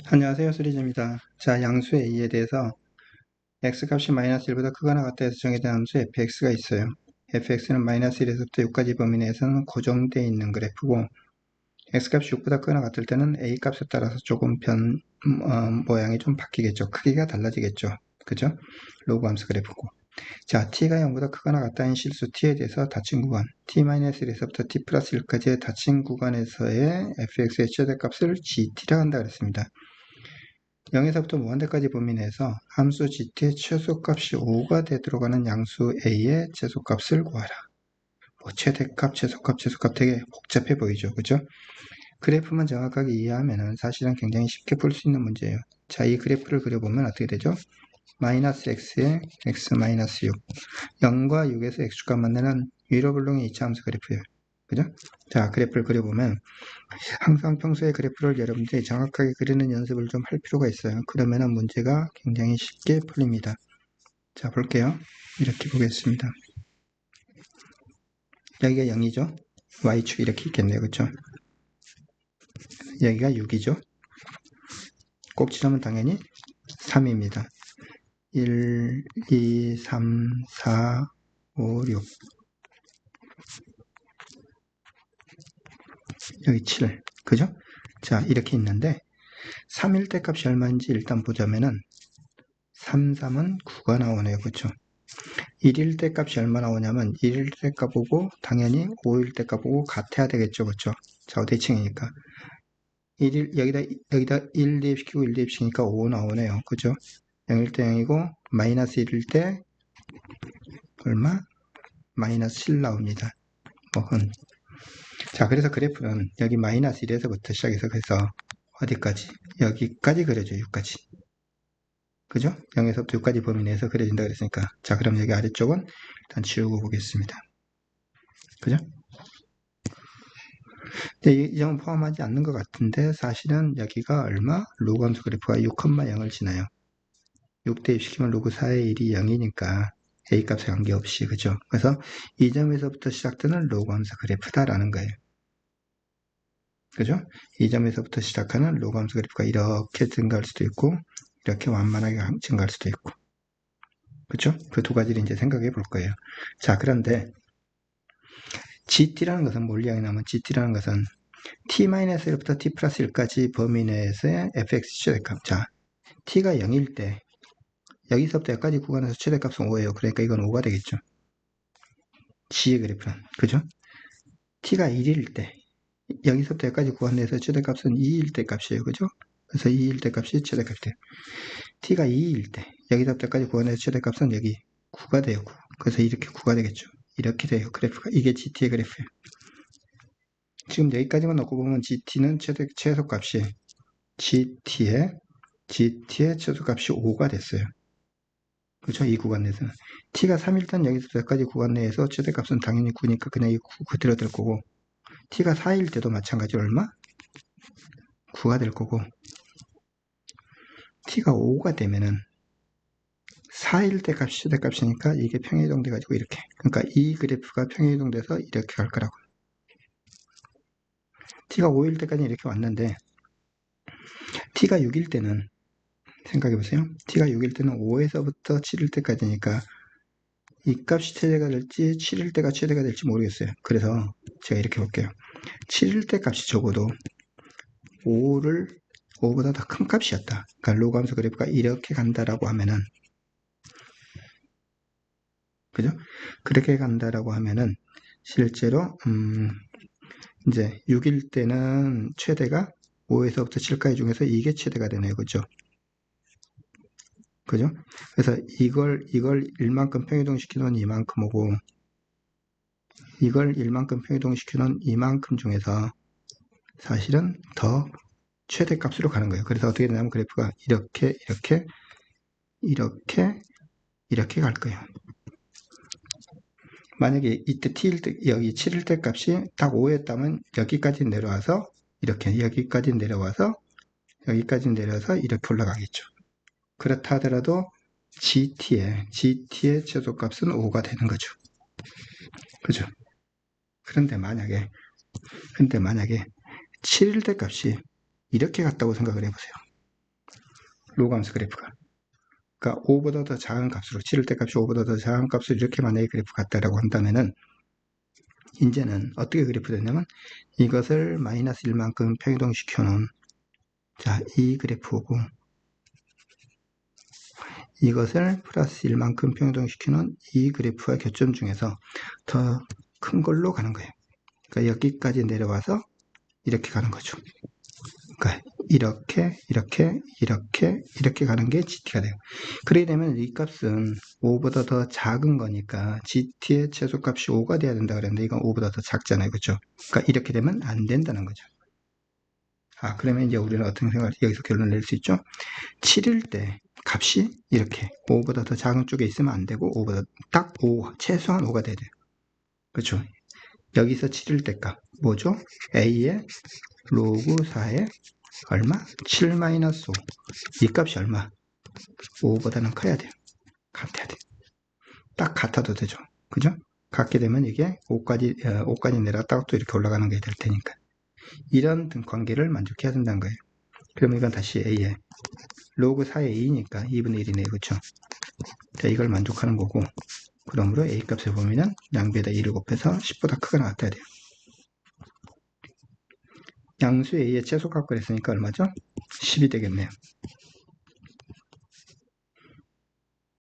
안녕하세요. 수리즈입니다. 자, 양수 A에 대해서 x값이 마이너스 1보다 크거나 같다 해서 정의된 함수 fx가 있어요. fx는 마이너스 1에서부터 6까지 범위 내에서는 고정되어 있는 그래프고 x값이 6보다 크거나 같을 때는 a값에 따라서 조금 모양이 좀 바뀌겠죠. 크기가 달라지겠죠. 그죠? 로그 함수 그래프고. 자, t가 0보다 크거나 같다는 실수 t에 대해서 닫힌 구간 t-1에서부터 t 플러스 1까지의 닫힌 구간에서의 fx의 최대값을 gt라고 한다 그랬습니다. 0에서부터 무한대까지 범위 내에서 함수 gt의 최소값이 5가 되도록 하는 양수 a의 최소값을 구하라. 최대값, 최소값 되게 복잡해 보이죠. 그죠? 그래프만 정확하게 이해하면 사실은 굉장히 쉽게 풀 수 있는 문제예요. 자, 이 그래프를 그려보면 어떻게 되죠? 마이너스 x에 x 마이너스 6, 0과 6에서 x축과 만나는 위로 불능의 이차 함수 그래프예요. 그죠? 자, 그래프를 그려보면 항상 평소에 그래프를 여러분들이 정확하게 그리는 연습을 좀 할 필요가 있어요. 그러면 문제가 굉장히 쉽게 풀립니다. 자, 볼게요. 이렇게 보겠습니다. 여기가 0이죠. y축 이렇게 있겠네요. 그렇죠? 여기가 6이죠. 꼭지점은 당연히 3입니다. 1, 2, 3, 4, 5, 6. 여기 7. 그죠? 자, 이렇게 있는데 3일 때 값이 얼마인지 일단 보자면은 3, 3은 9가 나오네요. 그렇죠? 1일 때 값이 얼마 나오냐면 1일 때 값보고 당연히 5일 때 값보고 같아야 되겠죠. 그렇죠? 자, 대칭이니까 1일 여기다 1 대입시키고 1 대입시키니까 5 나오네요. 그죠? 0일 때 0이고 마이너스 1일 때 얼마? 마이너스 7 나옵니다. 자, 그래서 그래프는 여기 마이너스 1에서부터 시작해서 그래서 어디까지? 여기까지 그려줘요. 6까지. 그죠? 0에서부터 6까지 범위 내에서 그려진다 그랬으니까. 자, 그럼 여기 아래쪽은 일단 지우고 보겠습니다. 그죠? 이 점은 포함하지 않는 것 같은데 사실은 여기가 얼마? 로그 함수 그래프가 6,0을 지나요. 6 대입시키면 로그 4의 1이 0이니까 a값에 관계없이. 그죠? 그래서 이 점에서부터 시작되는 로그 함수 그래프다라는 거예요. 그죠? 이 점에서부터 시작하는 로그 함수 그래프가 이렇게 증가할 수도 있고 이렇게 완만하게 증가할 수도 있고. 그죠? 그 두 가지를 이제 생각해 볼 거예요. 자, 그런데 GT라는 것은 뭘 이야기하냐면 GT라는 것은 t-1부터 t 플러스 1까지 범위 내에서의 fx 최대값. 자, t가 0일 때 여기서부터 여기까지 구간에서 최대값은 5예요. 그러니까 이건 5가 되겠죠. g의 그래프는. 그죠? t가 1일 때 여기서부터 여기까지 구간 내에서 최대값은 2일 때 값이에요. 그죠? 그래서 2일 때 값이 최대값이 돼요. t가 2일 때 여기서부터 여기까지 구간 내에서 최대값은 여기 9가 돼요. 9. 그래서 이렇게 9가 되겠죠. 이렇게 돼요. 그래프가. 이게 GT의 그래프예요. 지금 여기까지만 놓고 보면 GT는 최소값이 GT의 최소값이 5가 됐어요. 그렇죠? 이 구간 내에서는. t가 3일 땐 여기서 여기까지 구간 내에서 최대값은 당연히 9니까 그냥 이 9 그대로 될 거고 t가 4일 때도 마찬가지로 얼마? 9가 될 거고 t가 5가 되면은 4일 때 값이 최대값이니까 이게 평행이동 돼가지고 이렇게. 그러니까 이 그래프가 평행이동 돼서 이렇게 갈 거라고. t가 5일 때까지 이렇게 왔는데 t가 6일 때는 생각해 보세요. t가 6일 때는 5에서부터 7일 때까지니까 이 값이 최대가 될지 7일 때가 최대가 될지 모르겠어요. 그래서 제가 이렇게 볼게요. 7일 때 값이 적어도 5보다 더 큰 값이었다. 그러니까 로그 함수 그래프가 이렇게 간다라고 하면은, 그죠? 그렇게 간다라고 하면은 실제로 이제 6일 때는 최대가 5에서부터 7까지 중에서 이게 최대가 되네요. 그죠? 그죠? 그래서 이걸 1만큼 평이동 시키는 이만큼 오고 이걸 1만큼 평이동 시키는 이만큼 중에서 사실은 더 최대값으로 가는 거예요. 그래서 어떻게 되냐면 그래프가 이렇게 갈 거예요. 만약에 이때 t일 때 여기 7일 때 값이 딱 5였다면 여기까지 내려와서 이렇게 여기까지 내려와서 이렇게 올라가겠죠. 그렇다 하더라도 GT의 최소값은 5가 되는 거죠. 그죠? 그런데 만약에 7일 때 값이 이렇게 갔다고 생각을 해보세요. 로그 함수 그래프가. 그러니까 5보다 더 작은 값으로, 치를 때 값이 5보다 더 작은 값으로 이렇게 만약에 그래프 같다라고 한다면은, 이제는 어떻게 그래프 되냐면, 이것을 마이너스 1만큼 평이동시켜 놓은, 자, 이 그래프고, 이것을 플러스 1만큼 평이동시켜 놓은 이 그래프와 교점 중에서 더 큰 걸로 가는 거예요. 그러니까 여기까지 내려와서 이렇게 가는 거죠. 그러니까 이렇게 가는 게 GT가 돼요. 그렇게 되면 이 값은 5보다 더 작은 거니까 GT의 최소값이 5가 돼야 된다 그랬는데 이건 5보다 더 작잖아요. 그렇죠? 그러니까 이렇게 되면 안 된다는 거죠. 그러면 이제 우리는 어떤 생각을 여기서 결론을 낼 수 있죠? 7일 때 값이 이렇게 5보다 더 작은 쪽에 있으면 안 되고 5보다 딱 5, 최소한 5가 돼야 돼요. 그렇죠? 여기서 7일 때 값 뭐죠? A의 로그 4의 얼마? 7-5. 이 값이 얼마? 5보다는 커야 돼요. 같아야 돼요. 딱 같아도 되죠. 그죠? 같게 되면 이게 5까지 내려갔다가 또 이렇게 올라가는 게 될 테니까. 이런 관계를 만족해야 된다는 거예요. 그러면 이건 다시 A에 로그 4의 A니까 2분의 1이네요. 그쵸? 자, 이걸 만족하는 거고, 그러므로 A 값을 보면은 양배에다 2를 곱해서 10보다 크거나 같아야 돼요. 양수 A의 최소값 그랬으니까 얼마죠? 10이 되겠네요.